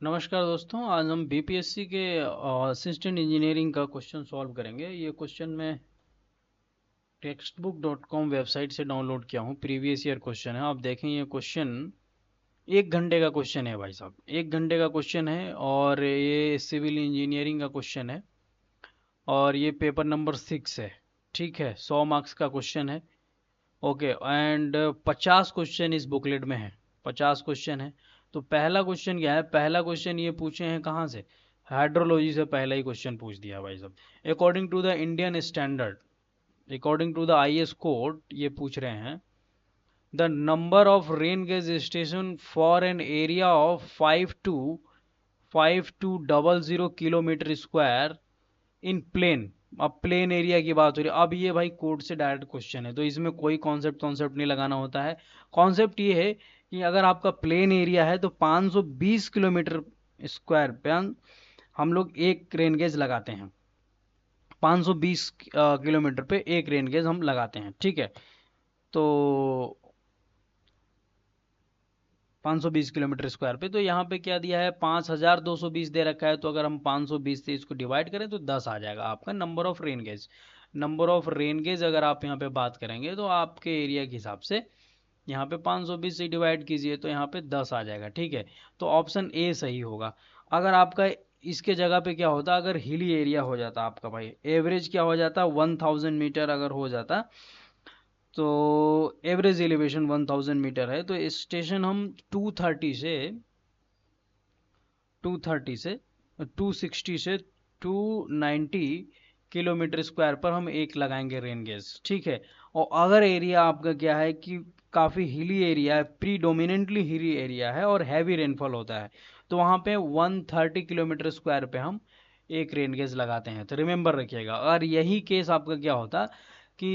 नमस्कार दोस्तों, आज हम बीपीएससी के असिस्टेंट इंजीनियरिंग का क्वेश्चन सॉल्व करेंगे। ये क्वेश्चन मैं textbook.com वेबसाइट से डाउनलोड किया हूँ। प्रीवियस ईयर क्वेश्चन है। आप देखें, ये क्वेश्चन 1 घंटे का क्वेश्चन है भाई साहब। 1 घंटे का क्वेश्चन है और ये सिविल इंजीनियरिंग का क्वेश्चन है और ये पेपर नंबर 6 है। ठीक है, 100 मार्क्स का क्वेश्चन है। ओके, एंड 50 क्वेश्चन इस बुकलेट में है। 50 क्वेश्चन है। तो पहला क्वेश्चन क्या है? पहला क्वेश्चन ये पूछे हैं कहाँ से? हाइड्रोलॉजी से पहला ही क्वेश्चन पूछ दिया भाई साहब। According to the Indian standard, according to the IAS code, ये पूछ रहे हैं the number of rain gauge station for an area of 5200 kilometre square in plane. अब प्लेन एरिया की बात हो रही है। अब ये भाई कोड से डायरेक्ट क्वेश्चन है, तो इसमें कोई कॉन्सेप्ट कॉन्सेप्ट नहीं लगाना होता है। कॉन्सेप्ट ये है कि अगर आपका प्लेन एरिया है तो 520 किलोमीटर स्क्वायर पे हम लोग एक रेन गेज लगाते हैं। 520 किलोमीटर पे एक रेन गेज हम लगाते हैं। ठीक है, तो 520 किलोमीटर स्क्वायर पे, तो यहाँ पे क्या दिया है? 5220 दे रखा है। तो अगर हम 520 से इसको डिवाइड करें तो 10 आ जाएगा आपका number of rain gauge. Number of rain gauge अगर आप यहाँ पे बात करेंगे तो आपके एरिया के हिसाब से यहाँ पे 520 से डिवाइड कीजिए तो यहाँ पे 10 आ जाएगा। ठीक है, तो ऑप्शन ए सही होगा। अगर आपका इसके जगह पे क्या होता, अगर हिली एरिया हो जाता आपका भाई, एवरेज क्या हो जाता, 1000 मीटर अगर हो जाता, तो एवरेज एलिवेशन 1000 मीटर है, तो स्टेशन हम 230 से 260 से 290 किलोमीटर स्क्वायर पर हम एक लगाएंगे रेन गेज। ठीक है, और अगर एरिया आपका क्या है कि काफ़ी हिली एरिया है, प्रीडोमिनेंटली हिली एरिया है और हैवी रेनफॉल होता है, तो वहाँ पे 130 किलोमीटर स्क्वायर पे हम एक रेन गेज लगाते हैं। तो रिमेंबर रखिएगा। और यही केस आपका क्या होता कि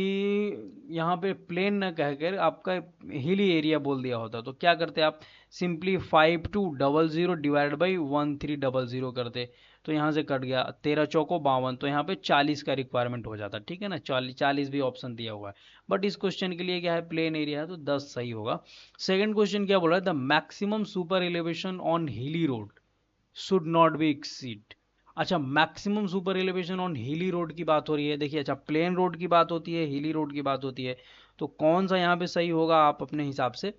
यहाँ पे प्लेन न कहकर आपका हिली एरिया बोल दिया होता, तो क्या करते आप? सिंपली 5200 डिवाइड बाई 1300 करते, तो यहाँ से कट गया 13 चौको 52, तो यहाँ पे 40 का रिक्वायरमेंट हो जाता। ठीक है ना, 40 भी ऑप्शन दिया हुआ है, बट इस क्वेश्चन के लिए क्या है, प्लेन एरिया है, तो 10 सही होगा। सेकंड क्वेश्चन क्या बोल रहा है? The maximum super elevation on hilly road should not be exceed. अच्छा, maximum super elevation on hilly road की बात हो रही है। देखिए, अच्छा, प्लेन रोड की बात होती है, हिली रोड की बात होती है, तो कौन सा यहाँ पे सही होगा? आप अपने हिसाब से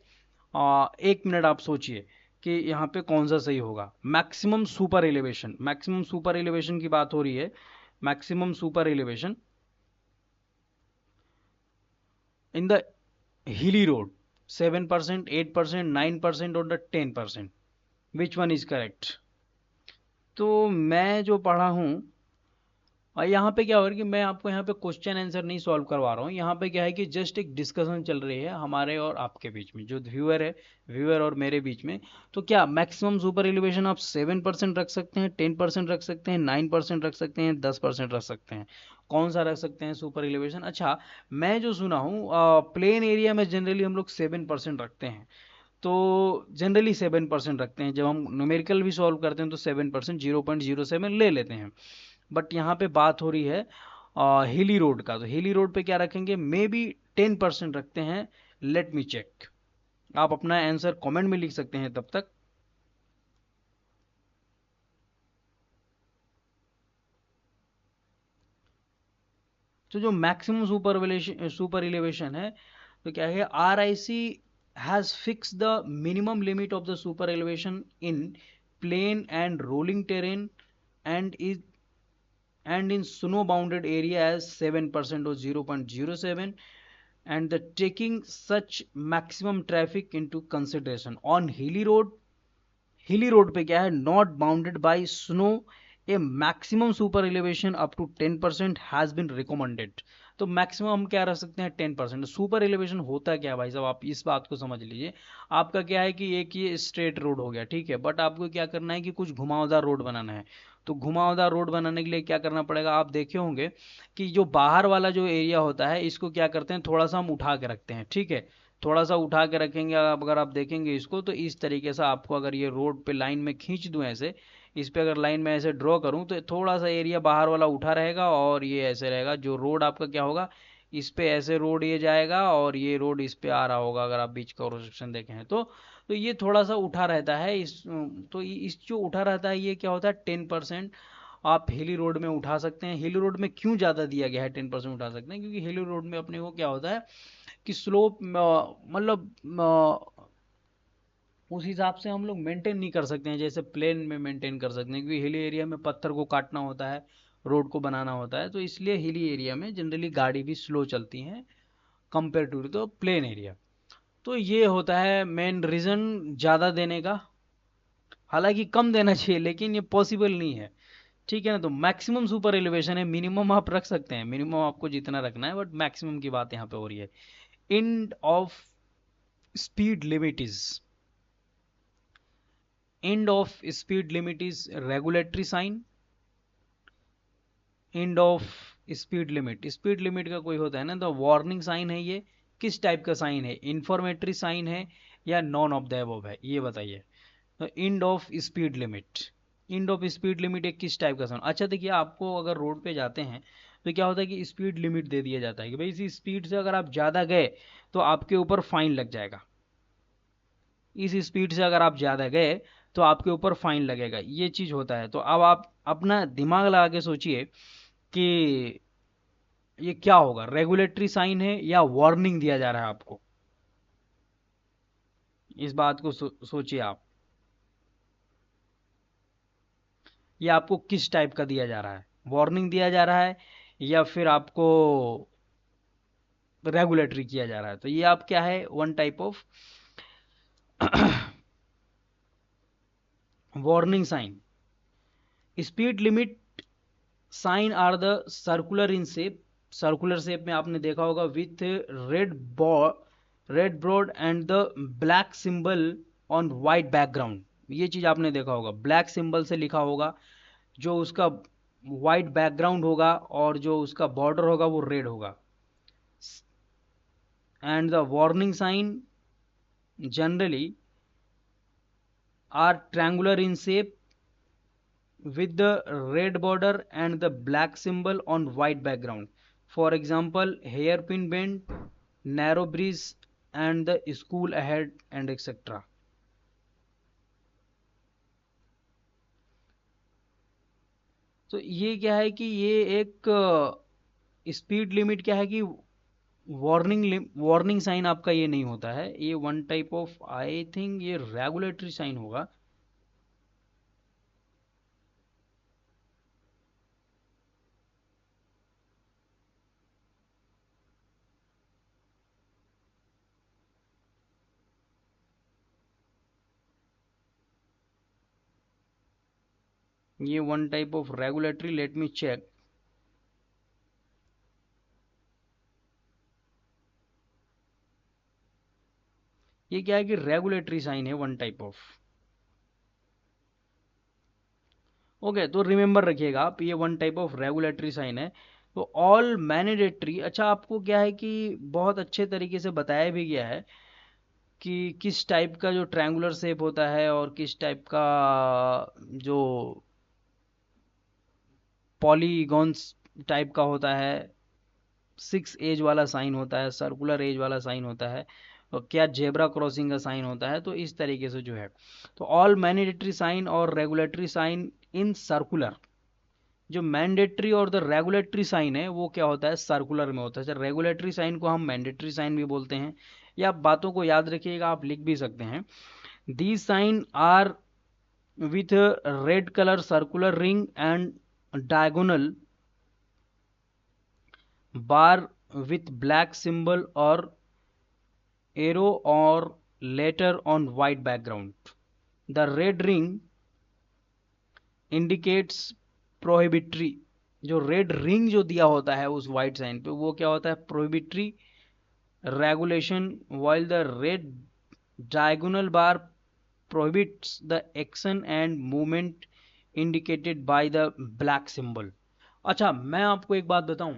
1 मिनट आप सोचिए कि यहाँ पे कौन सा सही होगा। Maximum super elevation, maximum super elevation की बात हो रही है। Maximum super elevation in the hilly road 7%, 8%, 9% और the 10%, which one is correct? तो मैं जो पढ़ा हूँ, और यहाँ पे क्या हो रहा है कि मैं आपको यहाँ पे क्वेश्चन आंसर नहीं सॉल्व करवा रहा हूँ। यहाँ पे क्या है कि जस्ट एक डिस्कशन चल रही है हमारे और आपके बीच में, जो व्यूअर है, व्यूअर और मेरे बीच में। तो क्या मैक्सिमम सुपर एलिवेशन आप 7% रख सकते हैं, 10% रख सकते हैं, 9% रख सकते हैं, 10% रख सकते हैं? कौन सा रख सकते हैं सुपर एलिवेशन? अच्छा, मैं जो सुना हूँ, प्लेन एरिया में जनरली हम लोग 7% रखते हैं। तो जनरली 7% रखते हैं। जब हम न्यूमेरिकल भी सॉल्व करते हैं तो 7%, 0.07 ले लेते हैं। बट यहाँ पे बात हो रही है हिली रोड का, तो हिली रोड पे क्या रखेंगे? मे बी 10% रखते हैं। Let me check. आप अपना आंसर कमेंट में लिख सकते हैं तब तक। तो जो मैक्सिमम सुपर इलेवेशन है, तो क्या है, R I C has fix the minimum limit of the super elevation in plane and rolling terrain and is and in snow bounded area as 7% or 0.07, and the taking such maximum traffic into consideration on hilly road. Hilly road पे क्या है, not bounded by snow, a maximum super elevation up to 10% has been recommended. तो maximum हम क्या रख सकते हैं? 10%। Super elevation होता क्या है भाई साहब, आप इस बात को समझ लीजिए। आपका क्या है कि एक ये स्ट्रेट रोड हो गया, ठीक है, बट आपको क्या करना है कि कुछ घुमावदार रोड बनाना है। तो घुमावदार रोड बनाने के लिए क्या करना पड़ेगा? आप देखे होंगे कि जो बाहर वाला जो एरिया होता है, इसको क्या करते हैं, थोड़ा सा हम उठा के रखते हैं। ठीक है, थोड़ा सा उठा के रखेंगे। अगर आप देखेंगे इसको, तो इस तरीके से आपको अगर ये रोड पे लाइन में खींच दूं ऐसे, इस पे अगर लाइन में ऐसे ड्रॉ करूं, तो थोड़ा सा एरिया बाहर वाला उठा रहेगा और ये ऐसे रहेगा। जो रोड आपका क्या होगा, इस पे ऐसे रोड ये जाएगा और ये रोड इस पे आ रहा होगा, अगर आप बीच का क्रॉस सेक्शन देखें तो ये थोड़ा सा उठा रहता है। तो इस जो उठा रहता है ये क्या होता है, 10% आप हिली रोड में उठा सकते हैं। हिली रोड में क्यों ज़्यादा दिया गया है 10% उठा सकते हैं, क्योंकि हिली रोड में अपने को क्या होता है कि स्लोप मतलब उस हिसाब से हम लोग मेंटेन नहीं कर सकते हैं जैसे प्लेन में मेंटेन कर सकते हैं, क्योंकि हिली एरिया में पत्थर को काटना होता है, रोड को बनाना होता है, तो इसलिए हिली एरिया में जनरली गाड़ी भी स्लो चलती हैं कंपेयर टू तो प्लेन एरिया। तो ये होता है मेन रीज़न ज़्यादा देने का। हालांकि कम देना चाहिए लेकिन ये पॉसिबल नहीं है, ठीक है ना। तो मैक्सिमम सुपर एलिवेशन है, मिनिमम आप रख सकते हैं, मिनिमम आपको जितना रखना है, बट मैक्सिमम की बात यहाँ पे हो रही है। End of speed limit is end of speed limit is regulatory sign. End of speed limit का कोई होता है ना, तो वार्निंग साइन है, ये किस टाइप का साइन है, इंफॉर्मेटरी साइन है या नॉन ऑफ द अबव है, ये बताइए। तो and of speed limit, and of speed limit एक किस टाइप का साइन। अच्छा देखिए, आपको अगर रोड पे जाते हैं तो क्या होता है कि स्पीड लिमिट दे दिया जाता है कि भाई इसी स्पीड से अगर आप ज़्यादा गए तो आपके ऊपर फाइन लग जाएगा, इस स्पीड से अगर आप ज़्यादा गए तो आपके ऊपर फाइन लगेगा, ये चीज़ होता है। तो अब आप अपना दिमाग लगा के सोचिए कि ये क्या होगा, रेगुलेटरी साइन है या वार्निंग दिया जा रहा है आपको, इस बात को सोचिए आप, ये आपको किस टाइप का दिया जा रहा है, वार्निंग दिया जा रहा है या फिर आपको रेगुलेटरी किया जा रहा है। तो ये आप क्या है, one type of warning sign. Speed limit sign are the circular in shape, circular shape में आपने देखा होगा with red broad and the black symbol on white background, ये चीज आपने देखा होगा, ब्लैक सिंबल से लिखा होगा, जो उसका वाइट बैकग्राउंड होगा और जो उसका बॉर्डर होगा वो रेड होगा। And the warning sign generally are triangular in shape with the red border and the black symbol on white background. For example, hairpin bend, narrow bridge, and the school ahead and etc. तो ये क्या है कि ये एक speed limit क्या है कि वार्निंग साइन आपका ये नहीं होता है, ये one type of, I think ये रेगुलेटरी साइन होगा। ये one type of regulatory, let me check. ये क्या है कि रेगुलेटरी साइन है, वन टाइप ऑफ। ओके तो रिमेंबर रखिएगा आप, ये one type of regulatory sign है। तो ऑल मैंडेटरी, अच्छा आपको क्या है कि बहुत अच्छे तरीके से बताया भी गया है कि किस टाइप का जो ट्रायंगुलर शेप होता है और किस टाइप का जो पॉलीगॉन्स टाइप का होता है, 6 एज वाला साइन होता है, सर्कुलर एज वाला साइन होता है, और क्या जेब्रा क्रॉसिंग का साइन होता है। तो इस तरीके से जो है, तो ऑल मैंडेटरी साइन और रेगुलेटरी साइन इन सर्कुलर, जो मैंडेटरी और द रेगुलेटरी साइन है वो क्या होता है, सर्कुलर में होता है। रेगुलेटरी साइन को हम मैंडेटरी साइन भी बोलते हैं, या आप बातों को याद रखिएगा, आप लिख भी सकते हैं। These sign are with red colour circular ring and diagonal bar with black symbol or arrow or letter on white background. The red ring indicates prohibitory, जो रेड रिंग जो दिया होता है उस वाइट साइन पे वो क्या होता है, prohibitory regulation, while the red diagonal bar prohibits the action and movement indicated by the black symbol। अच्छा मैं आपको एक बात बताऊं,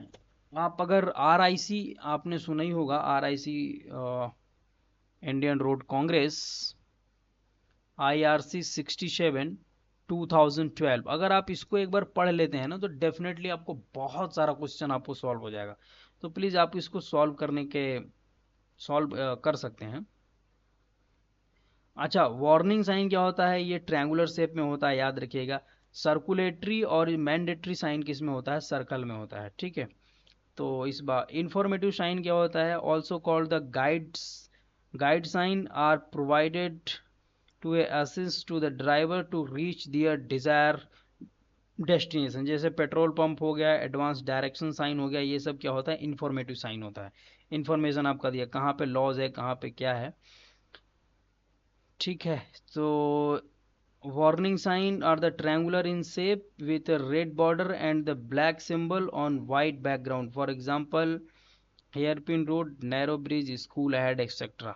आप अगर RIC आपने सुना ही होगा, RIC Indian road Congress, IRC 67 2012, अगर आप इसको एक बार पढ़ लेते हैं ना तो डेफिनेटली आपको बहुत सारा क्वेश्चन आपको सॉल्व हो जाएगा। तो प्लीज़ आप इसको सॉल्व कर सकते हैं। अच्छा, वार्निंग साइन क्या होता है? ये ट्रायंगुलर शेप में होता है, याद रखिएगा। सर्कुलेटरी और मैंडेटरी साइन किस में होता है? सर्कल में होता है, ठीक है। तो इस बार इंफॉर्मेटिव साइन क्या होता है? Also called the guide sign are provided to assist to the driver to reach their desire destination. जैसे पेट्रोल पंप हो गया, एडवांस डायरेक्शन साइन हो गया, ये सब क्या होता है? इंफॉर्मेटिव साइन होता है। इंफॉर्मेशन आपका दिया कहाँ पे लॉज है, कहाँ पे क्या है, ठीक है। तो warning sign are the triangular in shape with a red border and the black symbol on white background. For example, hairpin road, narrow bridge, school ahead, etc.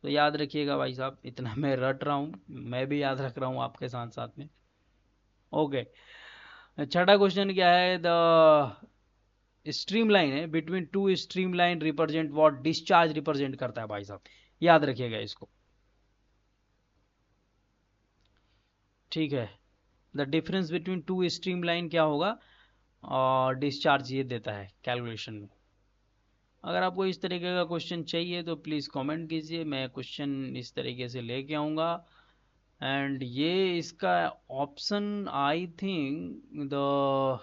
तो याद रखिएगा भाई साहब, इतना मैं रट रहा हूँ, मैं भी याद रख रहा हूँ आपके साथ साथ में। ओके, छठा क्वेश्चन क्या है? द स्ट्रीम लाइन है between two stream line represent what? Discharge represent करता है भाई साहब, याद रखिएगा इसको, ठीक है। The difference between two stream line क्या होगा? और डिस्चार्ज ये देता है कैलकुलेशन में। अगर आपको इस तरीके का क्वेश्चन चाहिए तो प्लीज़ कमेंट कीजिए, मैं क्वेश्चन इस तरीके से लेके आऊँगा। एंड ये इसका option I think the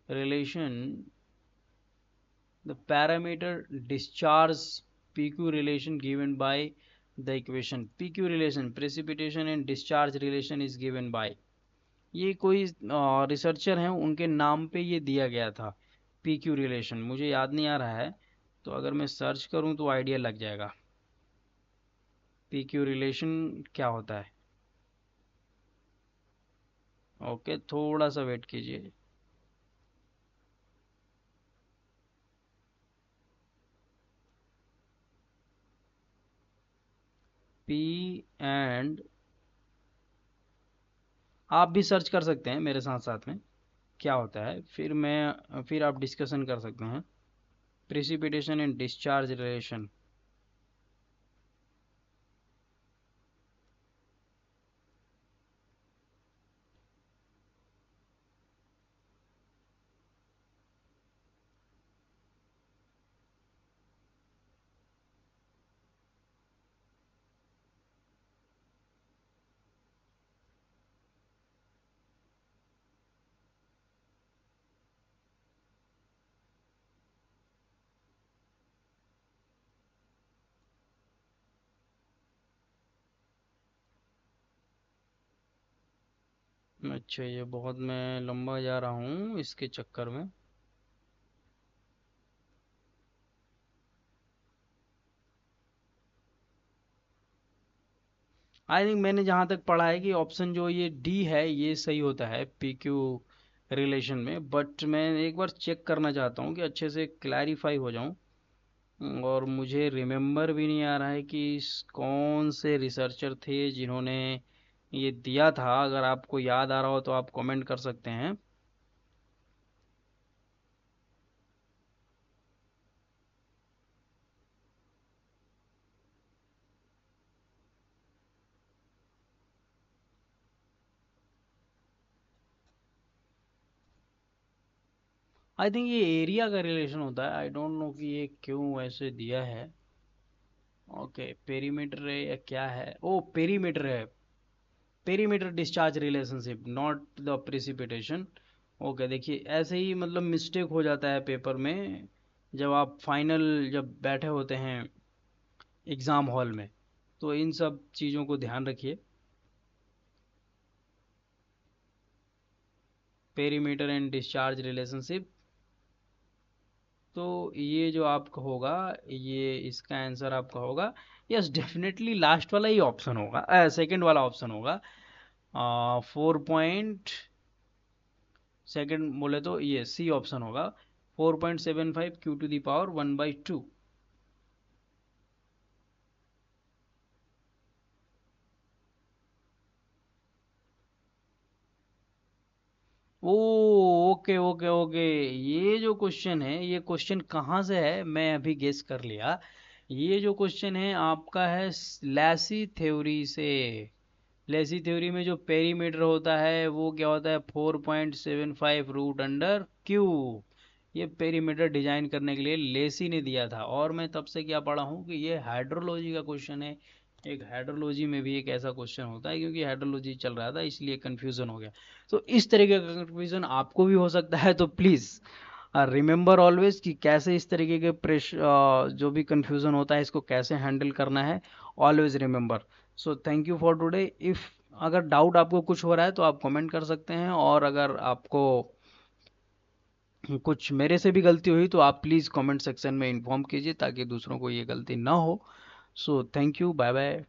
relation the parameter discharge PQ relation given by the equation PQ relation precipitation and discharge relation is given by, ये कोई रिसर्चर हैं उनके नाम पे ये दिया गया था। PQ रिलेशन मुझे याद नहीं आ रहा है, तो अगर मैं सर्च करूं तो आइडिया लग जाएगा PQ रिलेशन क्या होता है। ओके, थोड़ा सा वेट कीजिए। P एंड, आप भी सर्च कर सकते हैं मेरे साथ साथ में क्या होता है, फिर आप डिस्कशन कर सकते हैं। Precipitation and discharge relation. अच्छा, ये बहुत मैं लंबा जा रहा हूँ इसके चक्कर में। आई थिंक मैंने जहाँ तक पढ़ा है कि ऑप्शन जो ये डी है ये सही होता है PQ रिलेशन में, बट मैं एक बार चेक करना चाहता हूँ कि अच्छे से क्लैरिफाई हो जाऊँ। और मुझे रिमेम्बर भी नहीं आ रहा है कि कौन से रिसर्चर थे जिन्होंने ये दिया था। अगर आपको याद आ रहा हो तो आप कमेंट कर सकते हैं। आई थिंक ये एरिया का रिलेशन होता है, आई डोंट नो कि ये क्यों ऐसे दिया है। ओके, पेरीमीटर है या क्या है? ओ, पेरीमीटर है, perimeter discharge relationship, not the precipitation. Okay, देखिए ऐसे ही मतलब मिस्टेक हो जाता है पेपर में, जब आप फाइनल जब बैठे होते हैं एग्ज़ाम हॉल में, तो इन सब चीज़ों को ध्यान रखिए। पेरीमीटर एंड डिस्चार्ज रिलेशनशिप, तो ये जो आपका होगा, ये इसका आंसर आपका होगा, यस डेफिनेटली लास्ट वाला ही ऑप्शन होगा, सेकंड वाला ऑप्शन होगा। 4 सेकंड बोले तो ये सी ऑप्शन होगा, 4.75 Q⁻⁴ ओ, ओके ओके ओके, ये जो क्वेश्चन है, ये क्वेश्चन कहाँ से है मैं अभी गेस कर लिया। ये जो क्वेश्चन है आपका है लैसी थ्योरी से। लेसी थ्योरी में जो पेरीमीटर होता है वो क्या होता है 4.75 रूट अंडर क्यूब। ये पेरीमीटर डिजाइन करने के लिए लेसी ने दिया था। और मैं तब से क्या पढ़ा हूँ कि ये हाइड्रोलॉजी का क्वेश्चन है। एक हाइड्रोलॉजी में भी एक ऐसा क्वेश्चन होता है, क्योंकि हाइड्रोलॉजी चल रहा था इसलिए कंफ्यूजन हो गया। तो इस तरीके का कंफ्यूजन आपको भी हो सकता है, तो प्लीज़ रिमेंबर ऑलवेज कि कैसे इस तरीके के जो भी कंफ्यूजन होता है इसको कैसे हैंडल करना है। Always remember. So thank you for today. If अगर डाउट आपको कुछ हो रहा है तो आप कमेंट कर सकते हैं, और अगर आपको कुछ मेरे से भी गलती हुई तो आप प्लीज़ कमेंट सेक्शन में इन्फॉर्म कीजिए ताकि दूसरों को ये गलती ना हो। So thank you, bye bye.